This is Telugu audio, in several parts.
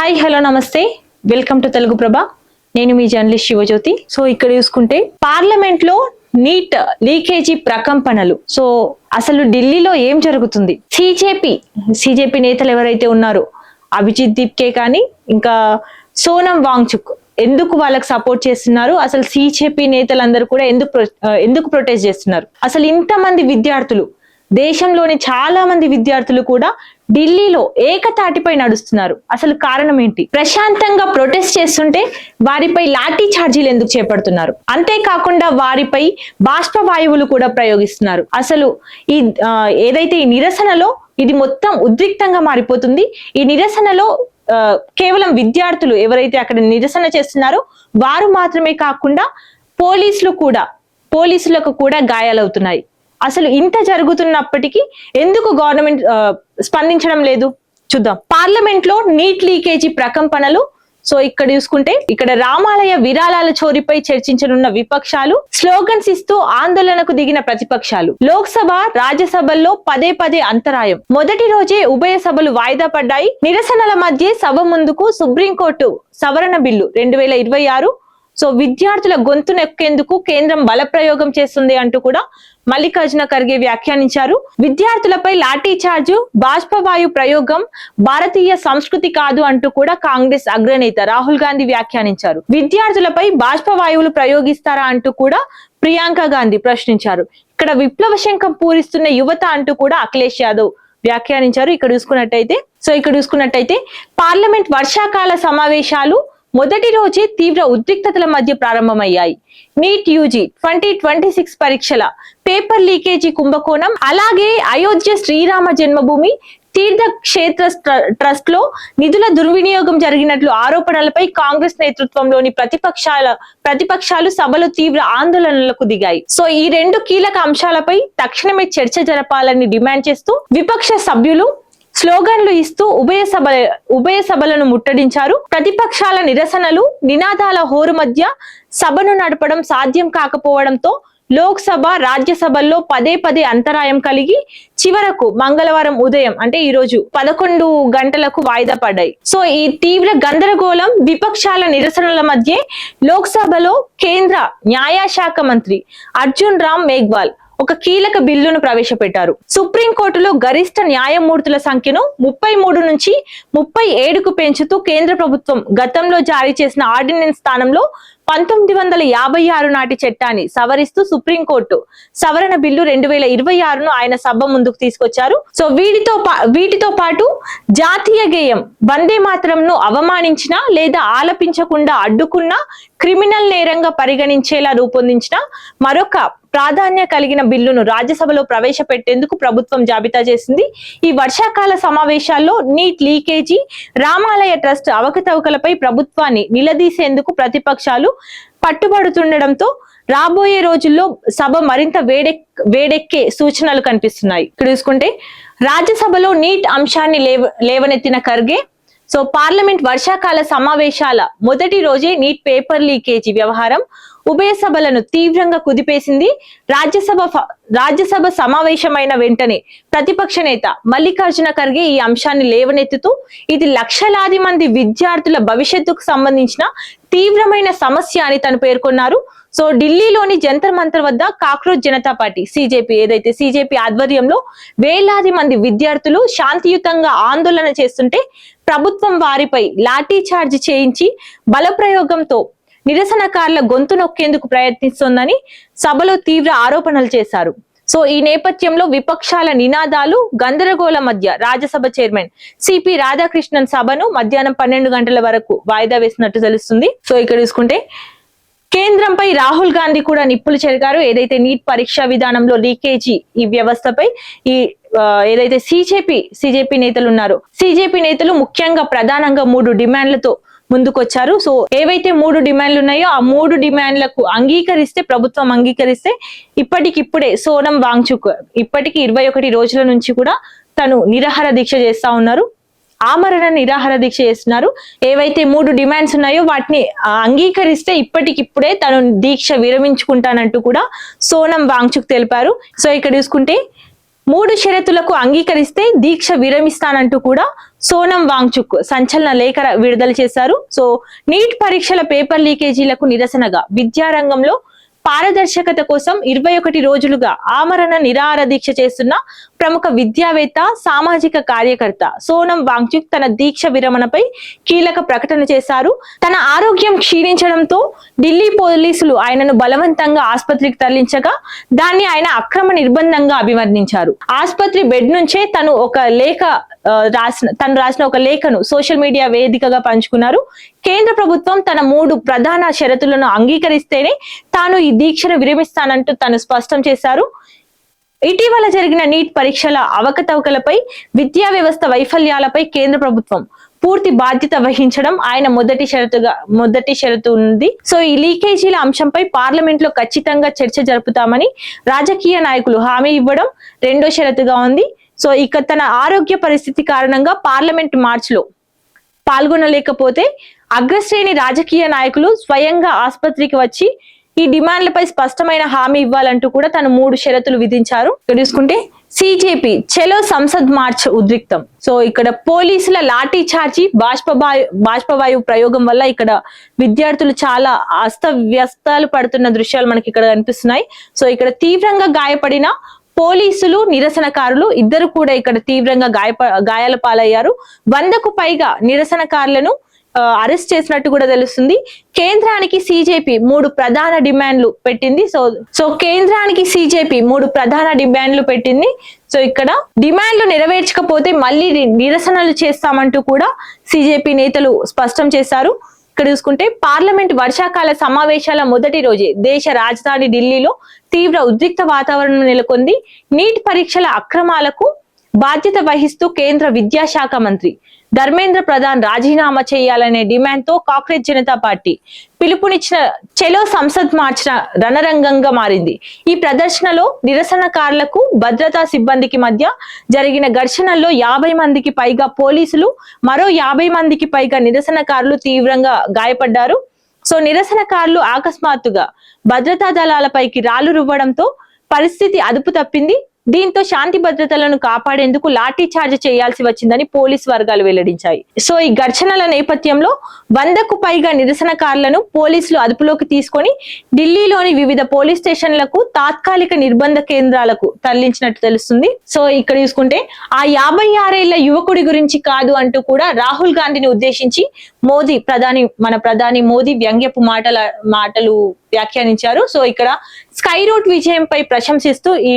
హాయ్ హలో నమస్తే వెల్కమ్ టు తెలుగు ప్రభ. నేను మీ జర్నలిస్ట్ శివజ్యోతి. సో ఇక్కడ చూసుకుంటే పార్లమెంట్ లో నీట్ లీకేజీ ప్రకంపనలు. సో అసలు ఢిల్లీలో ఏం జరుగుతుంది? సిజేపీ నేతలు ఎవరైతే ఉన్నారో అభిజిత్ దీప్కే కానీ ఇంకా సోనం వాంగ్చుక్ ఎందుకు వాళ్ళకి సపోర్ట్ చేస్తున్నారు? అసలు సిజేపీ నేతలందరూ కూడా ఎందుకు ప్రొటెస్ట్ చేస్తున్నారు? అసలు ఇంతమంది విద్యార్థులు, దేశంలోని చాలా మంది విద్యార్థులు కూడా ఢిల్లీలో ఏకతాటిపై నడుస్తున్నారు. అసలు కారణం ఏంటి? ప్రశాంతంగా ప్రొటెస్ట్ చేస్తుంటే వారిపై లాఠీ ఛార్జీలు ఎందుకు చేపడుతున్నారు? అంతేకాకుండా వారిపై బాష్పవాయువులు కూడా ప్రయోగిస్తున్నారు. అసలు ఏదైతే ఈ నిరసనలో ఇది మొత్తం ఉద్రిక్తంగా మారిపోతుంది. ఈ నిరసనలో కేవలం విద్యార్థులు ఎవరైతే అక్కడ నిరసన చేస్తున్నారో వారు మాత్రమే కాకుండా పోలీసులకు కూడా గాయాలవుతున్నాయి. అసలు ఇంత జరుగుతున్నప్పటికీ ఎందుకు గవర్నమెంట్ స్పందించడం లేదు? చూద్దాం. పార్లమెంట్ లో నీట్ లీకేజీ ప్రకంపనలు. సో ఇక్కడ చూసుకుంటే ఇక్కడ రామాలయ విరాళాల చోరీపై చర్చించనున్న విపక్షాలు, స్లోగన్స్ ఇస్తూ ఆందోళనకు దిగిన ప్రతిపక్షాలు. లోక్సభ రాజ్యసభల్లో పదే అంతరాయం. మొదటి రోజే ఉభయ సభలు వాయిదా పడ్డాయి. నిరసనల మధ్య సభ ముందుకు సుప్రీంకోర్టు సవరణ బిల్లు 2026 సో విద్యార్థుల గొంతు నొక్కేందుకు కేంద్రం బలప్రయోగం చేస్తుంది అంటూ కూడా మల్లికార్జున ఖర్గే వ్యాఖ్యానించారు. విద్యార్థులపై లాఠీ చార్జు, బాష్పవాయు ప్రయోగం భారతీయ సంస్కృతి కాదు అంటూ కూడా కాంగ్రెస్ అగ్రనేత రాహుల్ గాంధీ వ్యాఖ్యానించారు. విద్యార్థులపై బాష్పవాయువులు ప్రయోగిస్తారా అంటూ కూడా ప్రియాంక గాంధీ ప్రశ్నించారు. ఇక్కడ విప్లవ శంఖం పూరిస్తున్న యువత అంటూ కూడా అఖిలేష్ యాదవ్ వ్యాఖ్యానించారు. ఇక్కడ చూసుకున్నట్టయితే పార్లమెంట్ వర్షాకాల సమావేశాలు మొదటి రోజే తీవ్ర ఉద్రిక్తతల మధ్య ప్రారంభమయ్యాయి. నీట్ యూజీ 2026 పరీక్షల పేపర్ లీకేజీ కుంభకోణం, అలాగే అయోధ్య శ్రీరామ జన్మభూమి తీర్థ క్షేత్ర ట్రస్ట్ లో నిధుల దుర్వినియోగం జరిగినట్లు ఆరోపణలపై కాంగ్రెస్ నేతృత్వంలోని ప్రతిపక్షాలు సభలో తీవ్ర ఆందోళనలకు దిగాయి. సో ఈ రెండు కీలక అంశాలపై తక్షణమే చర్చ జరపాలని డిమాండ్ చేస్తూ విపక్ష సభ్యులు స్లోగన్లు ఇస్తూ ఉభయ సభలను ముట్టడించారు. ప్రతిపక్షాల నిరసనలు, నినాదాల హోరు మధ్య సభను నడపడం సాధ్యం కాకపోవడంతో లోక్సభ, రాజ్యసభల్లో పదే అంతరాయం కలిగి చివరకు మంగళవారం ఉదయం అంటే ఈ రోజు 11 గంటలకు వాయిదా పడ్డాయి. సో ఈ తీవ్ర గందరగోళం, విపక్షాల నిరసనల మధ్య లోక్సభలో కేంద్ర న్యాయశాఖ మంత్రి అర్జున్ రామ్ మేఘ్వాల్ ఒక కీలక బిల్లును ప్రవేశపెట్టారు. సుప్రీంకోర్టులో గరిష్ట న్యాయమూర్తుల సంఖ్యను 33 నుంచి 37కు పెంచుతూ కేంద్ర ప్రభుత్వం గతంలో జారీ చేసిన ఆర్డినెన్స్ స్థానంలో 1956 నాటి చట్టాన్ని సవరిస్తూ సుప్రీంకోర్టు సవరణ బిల్లు 2026ను ఆయన సభ ముందుకు తీసుకొచ్చారు. సో వీటితో పాటు జాతీయ గేయం వందే మాతరంను అవమానించిన లేదా ఆలపించకుండా అడ్డుకున్న క్రిమినల్ నేరంగా పరిగణించేలా రూపొందించిన మరొక ప్రాధాన్య కలిగిన బిల్లును రాజ్యసభలో ప్రవేశపెట్టేందుకు ప్రభుత్వం జాబితా చేసింది. ఈ వర్షాకాల సమావేశాల్లో నీట్ లీకేజీ, రామాలయ ట్రస్ట్ అవకతవకలపై ప్రభుత్వాన్ని నిలదీసేందుకు ప్రతిపక్షాలు పట్టుబడుతుండటంతో రాబోయే రోజుల్లో సభ మరింత వేడెక్కే సూచనలు కనిపిస్తున్నాయి. ఇక్కడ చూసుకుంటే రాజ్యసభలో నీట్ అంశాన్ని లేవనెత్తిన ఖర్గే సో పార్లమెంట్ వర్షాకాల సమావేశాల మొదటి రోజే నీట్ పేపర్ లీకేజీ వ్యవహారం ఉభయ సభలను తీవ్రంగా కుదిపేసింది. రాజ్యసభ సమావేశమైన వెంటనే ప్రతిపక్ష నేత మల్లికార్జున ఖర్గే ఈ అంశాన్ని లేవనెత్తుతూ ఇది లక్షలాది మంది విద్యార్థుల భవిష్యత్తుకు సంబంధించిన తీవ్రమైన సమస్య అని తను పేర్కొన్నారు. సో ఢిల్లీలోని జంతర్ మంతర్ వద్ద కాక్రోచ్ జనతా పార్టీ సిజేపీ ఆధ్వర్యంలో వేలాది మంది విద్యార్థులు శాంతియుతంగా ఆందోళన చేస్తుంటే ప్రభుత్వం వారిపై లాఠీ చార్జ్ చేయించి బలప్రయోగంతో నిరసనకారుల గొంతు నొక్కేందుకు ప్రయత్నిస్తోందని సభలో తీవ్ర ఆరోపణలు చేశారు. సో ఈ నేపథ్యంలో విపక్షాల నినాదాలు, గందరగోళం మధ్య రాజ్యసభ చైర్మన్ సిపి రాధాకృష్ణన్ సభను మధ్యాహ్నం 12 గంటల వరకు వాయిదా వేసినట్టు తెలుస్తుంది. సో ఇక్కడ చూసుకుంటే కేంద్రంపై రాహుల్ గాంధీ కూడా నిప్పులు చెరిగారు. ఏదైతే నీట్ పరీక్షా విధానంలో లీకేజీ ఈ వ్యవస్థపై ఏదైతే సిజేపీ నేతలు ఉన్నారో సిజేపీ నేతలు ముఖ్యంగా ప్రధానంగా 3 డిమాండ్లతో ముందుకొచ్చారు. సో ఏవైతే 3 డిమాండ్లు ఉన్నాయో ఆ 3 డిమాండ్లకు ప్రభుత్వం అంగీకరిస్తే ఇప్పటికిప్పుడే సోనం వాంగ్చుక్ ఇప్పటికి 21 రోజుల నుంచి కూడా తను నిరాహార దీక్ష చేస్తా ఉన్నారు. ఆమరణ నిరాహార దీక్ష చేస్తున్నారు. ఏవైతే 3 డిమాండ్స్ ఉన్నాయో వాటిని అంగీకరిస్తే ఇప్పటికిప్పుడే తను దీక్ష విరమించుకుంటానంటూ కూడా సోనం వాంగ్చుక్ తెలిపారు. సో ఇక్కడ చూసుకుంటే 3 షరతులకు అంగీకరిస్తే దీక్ష విరమిస్తానంటూ కూడా సోనం వాంగ్చుక్ సంచలన లేఖ విడుదల చేశారు. సో నీట్ పరీక్షల పేపర్ లీకేజీలకు నిరసనగా విద్యారంగంలో పారదర్శకత కోసం 21 రోజులుగా ఆమరణ నిరాహార దీక్ష చేస్తున్న ప్రముఖ విద్యావేత్త, సామాజిక కార్యకర్త సోనం వాంగ్చుక్ తన దీక్ష విరమణపై కీలక ప్రకటన చేశారు. తన ఆరోగ్యం క్షీణించడంతో ఢిల్లీ పోలీసులు ఆయనను బలవంతంగా ఆసుపత్రికి తరలించగా దాన్ని ఆయన అక్రమ నిర్బంధంగా అభివర్ణించారు. ఆసుపత్రి బెడ్ నుంచే తను రాసిన ఒక లేఖను సోషల్ మీడియా వేదికగా పంచుకున్నారు. కేంద్ర ప్రభుత్వం తన 3 ప్రధాన షరతులను అంగీకరిస్తేనే తాను ఈ దీక్షను విరమిస్తానంటూ తను స్పష్టం చేశారు. ఇటీవల జరిగిన నీట్ పరీక్షల అవకతవకలపై, విద్యా వ్యవస్థ వైఫల్యాలపై కేంద్ర ప్రభుత్వం పూర్తి బాధ్యత వహించడం ఆయన మొదటి షరతు ఉంది. సో ఈ లీకేజీల అంశంపై పార్లమెంట్ లో ఖచ్చితంగా చర్చ జరుపుతామని రాజకీయ నాయకులు హామీ ఇవ్వడం రెండో షరతుగా ఉంది. సో ఇక తన ఆరోగ్య పరిస్థితి కారణంగా పార్లమెంట్ మార్చిలో పాల్గొనలేకపోతే అగ్రశ్రేణి రాజకీయ నాయకులు స్వయంగా ఆసుపత్రికి వచ్చి ఈ డిమాండ్లపై స్పష్టమైన హామీ ఇవ్వాలంటూ కూడా తను 3 షరతులు విధించారు. ఇక్కడ చూసుకుంటే సిజేపీ చలో సంసద్ మార్చ్ ఉద్రిక్తం. సో ఇక్కడ పోలీసుల లాఠీ చార్జీ, బాష్పవాయువు ప్రయోగం వల్ల ఇక్కడ విద్యార్థులు చాలా అస్తవ్యస్తాలు పడుతున్న దృశ్యాలు మనకి ఇక్కడ కనిపిస్తున్నాయి. సో ఇక్కడ తీవ్రంగా గాయపడిన పోలీసులు, నిరసనకారులు ఇద్దరు కూడా ఇక్కడ తీవ్రంగా గాయాల పాలయ్యారు. 100కు పైగా నిరసనకారులను అరెస్ట్ చేసినట్టు కూడా తెలుస్తుంది. కేంద్రానికి సిజేపీ 3 ప్రధాన డిమాండ్లు పెట్టింది. సో కేంద్రానికి సిజేపీ 3 ప్రధాన డిమాండ్లు పెట్టింది. సో ఇక్కడ డిమాండ్లు నెరవేర్చకపోతే మళ్ళీ నిరసనలు చేస్తామంటూ కూడా సిజేపీ నేతలు స్పష్టం చేశారు. ఇక్కడ చూసుకుంటే పార్లమెంట్ వర్షాకాల సమావేశాల మొదటి రోజే దేశ రాజధాని ఢిల్లీలో తీవ్ర ఉద్రిక్త వాతావరణం నెలకొంది. నీట్ పరీక్షల అక్రమాలకు బాధ్యత వహిస్తూ కేంద్ర విద్యాశాఖ మంత్రి ధర్మేంద్ర ప్రధాన్ రాజీనామా చేయాలనే డిమాండ్ తో కాంగ్రెస్ జనతా పార్టీ పిలుపునిచ్చిన చలో సంసద్ మార్చ్ రణరంగంగా మారింది. ఈ ప్రదర్శనలో నిరసనకారులకు భద్రతా సిబ్బందికి మధ్య జరిగిన ఘర్షణల్లో 50 మందికి పైగా పోలీసులు, మరో 50 మందికి పైగా నిరసనకారులు తీవ్రంగా గాయపడ్డారు. సో నిరసనకారులు అకస్మాత్తుగా భద్రతా దళాలపైకి రాళ్లు రువ్వడంతో పరిస్థితి అదుపు తప్పింది. దీంతో శాంతి భద్రతలను కాపాడేందుకు లాఠీ చార్జ్ చేయాల్సి వచ్చిందని పోలీసు వర్గాలు వెల్లడించాయి. సో ఈ ఘర్షణల నేపథ్యంలో 100కు పైగా నిరసనకారులను పోలీసులు అదుపులోకి తీసుకొని ఢిల్లీలోని వివిధ పోలీస్ స్టేషన్లకు, తాత్కాలిక నిర్బంధ కేంద్రాలకు తరలించినట్టు తెలుస్తుంది. సో ఇక్కడ చూసుకుంటే ఆ 56 ఏళ్ల యువకుడి గురించి కాదు అంటూ కూడా రాహుల్ గాంధీని ఉద్దేశించి మన ప్రధాని మోదీ వ్యంగ్యపు మాటలు వ్యాఖ్యానించారు. సో ఇక్కడ స్కై రూట్ విజయంపై ప్రశంసిస్తూ ఈ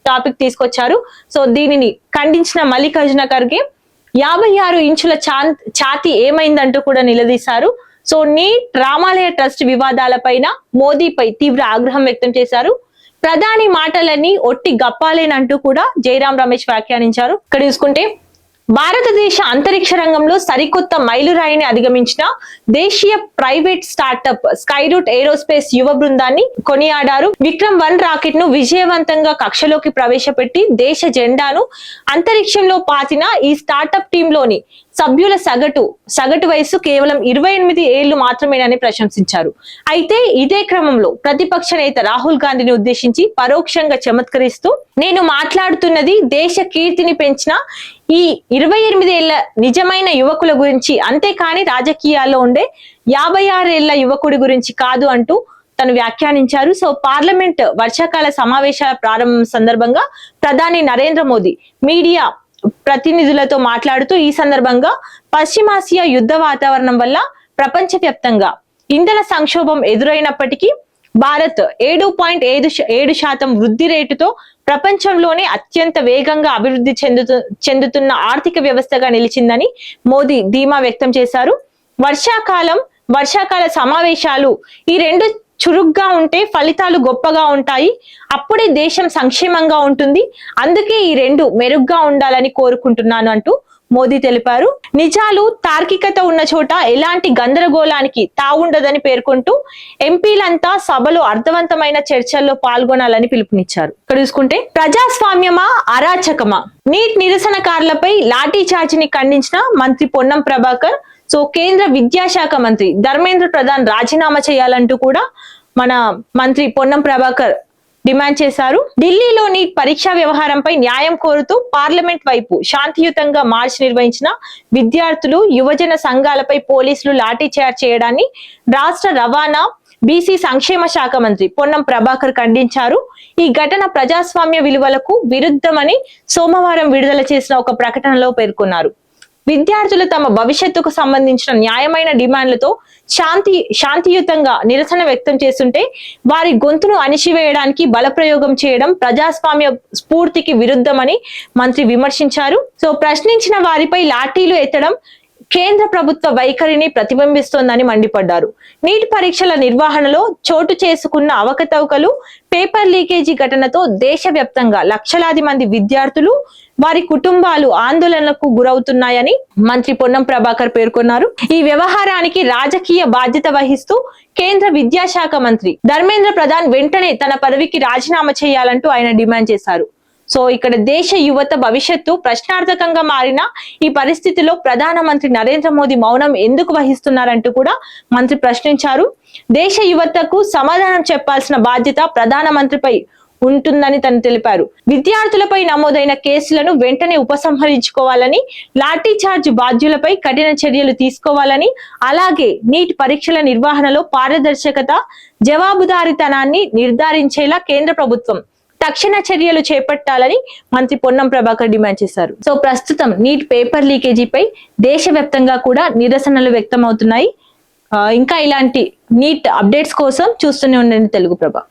టాపిక్ తీసుకొచ్చారు. సో దీనిని ఖండించిన మల్లికార్జున ఖర్గే 56 ఇంచుల ఛాతీ ఏమైందంటూ కూడా నిలదీశారు. సో నీట్ రామాలయ ట్రస్ట్ వివాదాలపైన మోదీపై తీవ్ర ఆగ్రహం వ్యక్తం చేశారు. ప్రధాని మాటలన్నీ ఒట్టి గప్పాలేనంటూ కూడా జైరాం రమేష్ వ్యాఖ్యానించారు. ఇక్కడ చూసుకుంటే భారతదేశ అంతరిక్ష రంగంలో సరికొత్త మైలురాయిని అధిగమించిన దేశీయ private startup Skyroot Aerospace యువ బృందాన్ని కొనియాడారు. విక్రమ్ 1 రాకెట్ ను విజయవంతంగా కక్షలోకి ప్రవేశపెట్టి దేశ జెండాను అంతరిక్షంలో పాతిన ఈ స్టార్టప్ టీంలోని సభ్యుల సగటు వయసు కేవలం 28 ఏళ్లు మాత్రమేనని ప్రశంసించారు. అయితే ఇదే క్రమంలో ప్రతిపక్ష నేత రాహుల్ గాంధీని ఉద్దేశించి పరోక్షంగా చమత్కరిస్తూ, నేను మాట్లాడుతున్నది దేశ కీర్తిని పెంచిన ఈ 28 ఏళ్ల నిజమైన యువకుల గురించి, అంతేకాని రాజకీయాల్లో ఉండే 56 ఏళ్ల యువకుడి గురించి కాదు అంటూ తను వ్యాఖ్యానించారు. సో పార్లమెంట్ వర్షాకాల సమావేశాల ప్రారంభం సందర్భంగా ప్రధాని నరేంద్ర మోదీ మీడియా ప్రతినిధులతో మాట్లాడుతూ ఈ సందర్భంగా పశ్చిమాసియా యుద్ధ వాతావరణం వల్ల ప్రపంచవ్యాప్తంగా ఇంధన సంక్షోభం ఎదురైనప్పటికీ భారత్ 7.7% వృద్ధి రేటుతో ప్రపంచంలోనే అత్యంత వేగంగా అభివృద్ధి చెందుతున్న ఆర్థిక వ్యవస్థగా నిలిచిందని మోదీ ధీమా వ్యక్తం చేశారు. వర్షాకాల సమావేశాలు ఈ 2 చురుగ్గా ఉంటే ఫలితాలు గొప్పగా ఉంటాయి. అప్పుడే దేశం సంక్షేమంగా ఉంటుంది. అందుకే ఈ 2 మెరుగ్గా ఉండాలని కోరుకుంటున్నాను అంటూ మోదీ తెలిపారు. నిజాలు, తార్కికత ఉన్న చోట ఎలాంటి గందరగోళానికి తావుండదని పేర్కొంటూ ఎంపీలంతా సభలో అర్థవంతమైన చర్చల్లో పాల్గొనాలని పిలుపునిచ్చారు. ఇక్కడ చూసుకుంటే ప్రజాస్వామ్యమా అరాచకమా, నీట్ నిరసనకారులపై లాఠీ చార్జిని ఖండించిన మంత్రి పొన్నం ప్రభాకర్. సో కేంద్ర విద్యాశాఖ మంత్రి ధర్మేంద్ర ప్రధాన్ రాజీనామా చేయాలంటూ కూడా మన మంత్రి పొన్నం ప్రభాకర్ డిమాండ్ చేశారు. ఢిల్లీలో నీట్ పరీక్షా వ్యవహారంపై న్యాయం కోరుతూ పార్లమెంట్ వైపు శాంతియుతంగా మార్చ్ నిర్వహించిన విద్యార్థులు, యువజన సంఘాలపై పోలీసులు లాఠీ చార్జ్ చేయడాన్ని రాష్ట్ర రవాణా, బీసీ సంక్షేమ శాఖ మంత్రి పొన్నం ప్రభాకర్ ఖండించారు. ఈ ఘటన ప్రజాస్వామ్య విలువలకు విరుద్ధమని సోమవారం విడుదల చేసిన ఒక ప్రకటనలో పేర్కొన్నారు. విద్యార్థులు తమ భవిష్యత్తుకు సంబంధించిన న్యాయమైన డిమాండ్లతో శాంతియుతంగా నిరసన వ్యక్తం చేస్తుంటే వారి గొంతును అణిచివేయడానికి బలప్రయోగం చేయడం ప్రజాస్వామ్య స్ఫూర్తికి విరుద్ధమని మంత్రి విమర్శించారు. సో ప్రశ్నించిన వారిపై లాఠీలు ఎత్తడం కేంద్ర ప్రభుత్వ వైఖరిని ప్రతిబింబిస్తోందని మండిపడ్డారు. నీట్ పరీక్షల నిర్వహణలో చోటు చేసుకున్న అవకతవకలు, పేపర్ లీకేజీ ఘటనతో దేశవ్యాప్తంగా లక్షలాది మంది విద్యార్థులు, వారి కుటుంబాలు ఆందోళనకు గురవుతున్నాయని మంత్రి పొన్నం ప్రభాకర్ పేర్కొన్నారు. ఈ వ్యవహారానికి రాజకీయ బాధ్యత వహిస్తూ కేంద్ర విద్యాశాఖ మంత్రి ధర్మేంద్ర ప్రధాన్ వెంటనే తన పదవికి రాజీనామా చేయాలంటూ ఆయన డిమాండ్ చేశారు. సో ఇక్కడ దేశ యువత భవిష్యత్తు ప్రశ్నార్థకంగా మారిన ఈ పరిస్థితిలో ప్రధానమంత్రి నరేంద్ర మోదీ మౌనం ఎందుకు వహిస్తున్నారంటూ కూడా మంత్రి ప్రశ్నించారు. దేశ యువతకు సమాధానం చెప్పాల్సిన బాధ్యత ప్రధానమంత్రిపై ఉంటుందని తను తెలిపారు. విద్యార్థులపై నమోదైన కేసులను వెంటనే ఉపసంహరించుకోవాలని, లాఠీ చార్జ్ బాధ్యులపై కఠిన చర్యలు తీసుకోవాలని, అలాగే నీట్ పరీక్షల నిర్వహణలో పారదర్శకత, జవాబుదారీతనాన్ని నిర్ధారించేలా కేంద్ర ప్రభుత్వం తక్షణ చర్యలు చేపట్టాలని మంత్రి పొన్నం ప్రభాకర్ డిమాండ్ చేశారు. సో ప్రస్తుతం నీట్ పేపర్ లీకేజీపై దేశవ్యాప్తంగా కూడా నిరసనలు వ్యక్తం అవుతున్నాయి. ఇంకా ఇలాంటి నీట్ అప్డేట్స్ కోసం చూస్తూనే ఉండండి తెలుగు ప్రభ.